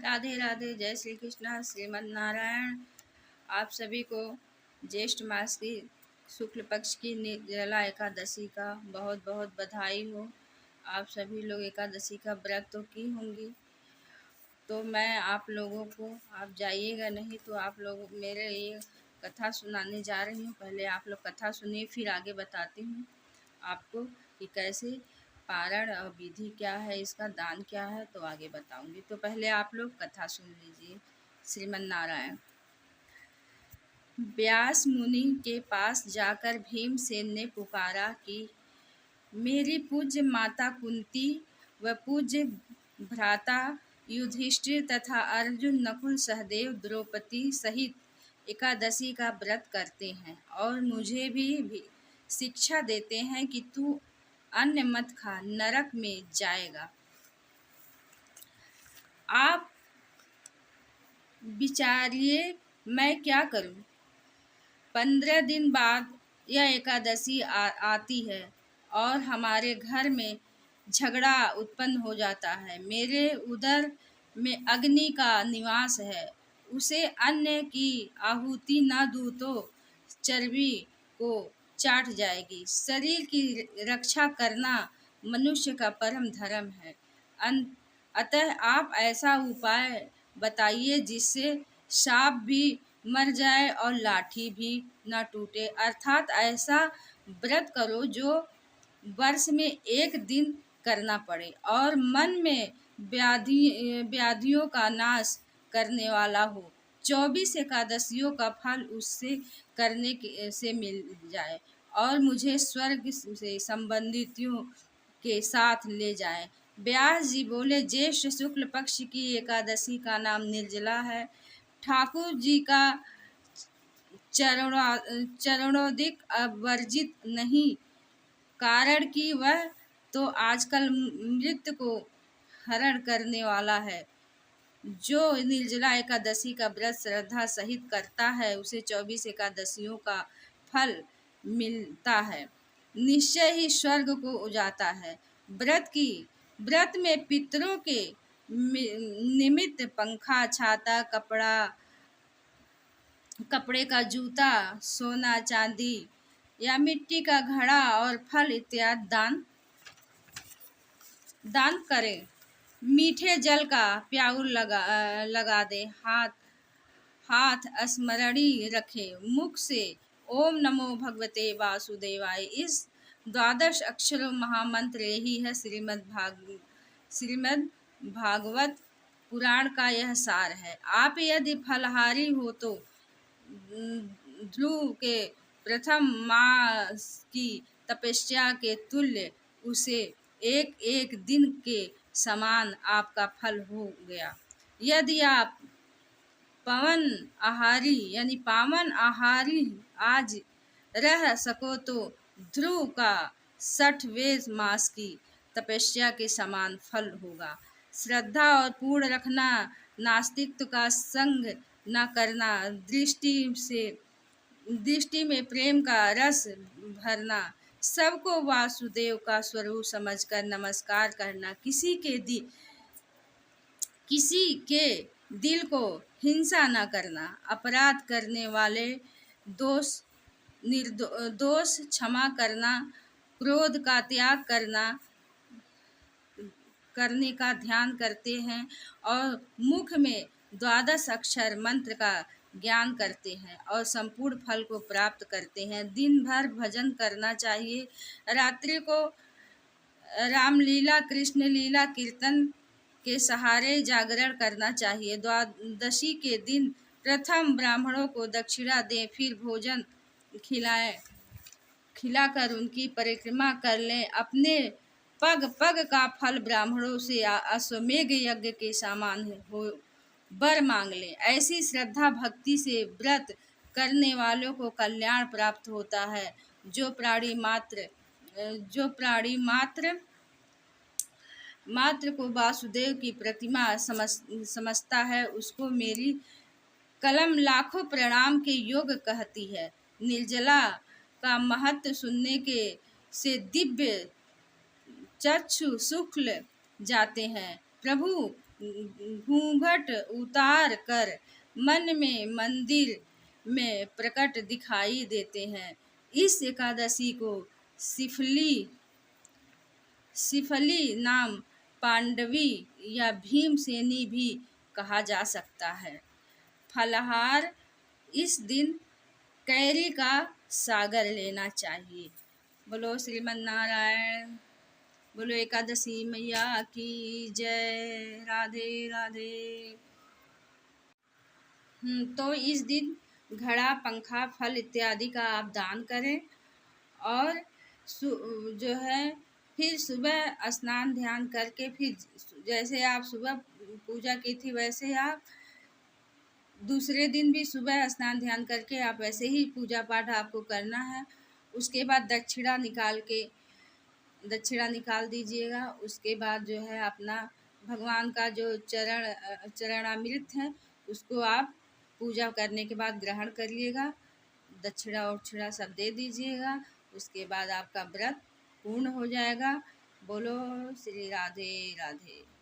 राधे राधे। जय श्री कृष्णा। श्रीमन नारायण। आप सभी को ज्येष्ठ मास की शुक्ल पक्ष की निर्जला एकादशी का बहुत बहुत बधाई हो। आप सभी लोग एकादशी का व्रत तो की होंगी। तो मैं आप लोगों को, आप जाइएगा नहीं तो आप लोग मेरे लिए कथा सुनाने जा रही हूँ। पहले आप लोग कथा सुनिए, फिर आगे बताती हूँ आपको कि कैसे पारण और विधि क्या है, इसका दान क्या है, तो आगे बताऊंगी। तो पहले आप लोग कथा सुन लीजिए। श्रीमन नारायण। व्यास मुनि के पास जाकर भीमसेन ने पुकारा कि मेरी पूज्य माता कुंती व पूज्य भ्राता युधिष्ठिर तथा अर्जुन, नकुल, सहदेव, द्रौपदी सहित एकादशी का व्रत करते हैं और मुझे भी शिक्षा देते हैं कि तू अन्न मत खा, नरक में जाएगा। आप विचारिए मैं क्या करूं। 15 दिन बाद यह एकादशी आती है और हमारे घर में झगड़ा उत्पन्न हो जाता है। मेरे उदर में अग्नि का निवास है, उसे अन्न की आहुति न दूं तो चर्बी को चाट जाएगी। शरीर की रक्षा करना मनुष्य का परम धर्म है। अतः आप ऐसा उपाय बताइए जिससे सांप भी मर जाए और लाठी भी न टूटे। अर्थात ऐसा व्रत करो जो वर्ष में एक दिन करना पड़े और मन में व्याधियों का नाश करने वाला हो। 24 एकादशियों का फल उससे करने से मिल जाए और मुझे स्वर्ग से संबंधितों के साथ ले जाए। व्यास जी बोले, ज्येष्ठ शुक्ल पक्ष की एकादशी का नाम निर्जला है। ठाकुर जी का चरणोदिक वर्जित नहीं, कारण कि वह तो आजकल मृत्यु को हरण करने वाला है। जो निर्जला एकादशी का व्रत श्रद्धा सहित करता है उसे 24 एकादशियों का फल मिलता है, निश्चय ही स्वर्ग को जाता है। व्रत में पितरों के निमित्त पंखा, छाता, कपड़े का जूता, सोना चांदी या मिट्टी का घड़ा और फल इत्यादि दान करें। मीठे जल का प्याऊल लगा दे। हाथ स्मरणी रखे। मुख से ओम नमो भगवते वासुदेवाय, इस 12 अक्षरों महामंत्र यही है श्रीमद् भागवत पुराण का यह सार है। आप यदि फलहारी हो तो ध्रुव के प्रथम मास की तपस्या के तुल्य उसे एक एक दिन के समान आपका फल हो गया। यदि आप पावन आहारी आज रह सको तो ध्रुव का 60वें मास की तपस्या के समान फल होगा। श्रद्धा और पूर्ण रखना, नास्तित्व का संग न करना, दृष्टि में प्रेम का रस भरना, सबको वासुदेव का स्वरूप समझकर नमस्कार करना, किसी के दिल को हिंसा न करना, अपराध करने वाले दोष क्षमा करना, क्रोध का त्याग करने का ध्यान करते हैं और मुख में 12 अक्षर मंत्र का ज्ञान करते हैं और संपूर्ण फल को प्राप्त करते हैं। दिन भर भजन करना चाहिए। रात्रि को रामलीला, कृष्ण लीला, कीर्तन के सहारे जागरण करना चाहिए। द्वादशी के दिन प्रथम ब्राह्मणों को दक्षिणा दें, फिर भोजन खिलाकर उनकी परिक्रमा कर लें। अपने पग पग का फल ब्राह्मणों से अश्वमेघ यज्ञ के समान हो वर मांग लें। ऐसी श्रद्धा भक्ति से व्रत करने वालों को कल्याण प्राप्त होता है। जो प्राणी मात्र को वासुदेव की प्रतिमा समझता है, उसको मेरी कलम लाखों प्रणाम के योग कहती है। निर्जला का महत्व सुनने से दिव्य चक्षु शुक्ल जाते हैं। प्रभु घूंघट उतार कर मन में मंदिर में प्रकट दिखाई देते हैं। इस एकादशी को सिफली सिफली नाम पांडवी या भीमसेनी भी कहा जा सकता है। फलाहार इस दिन कैरी का सागर लेना चाहिए। बोलो श्रीमन नारायण। बोलो एकादशी मैया की जय। राधे राधे। तो इस दिन घड़ा, पंखा, फल इत्यादि का आप दान करें और जो है फिर सुबह स्नान ध्यान करके फिर जैसे आप सुबह पूजा की थी वैसे आप दूसरे दिन भी सुबह स्नान ध्यान करके आप वैसे ही पूजा पाठ आपको करना है। उसके बाद दक्षिणा निकाल दीजिएगा। उसके बाद जो है अपना भगवान का जो चरणामृत है उसको आप पूजा करने के बाद ग्रहण करिएगा। दक्षिणा उक्षिणा सब दे दीजिएगा। उसके बाद आपका व्रत पूर्ण हो जाएगा। बोलो श्री राधे राधे।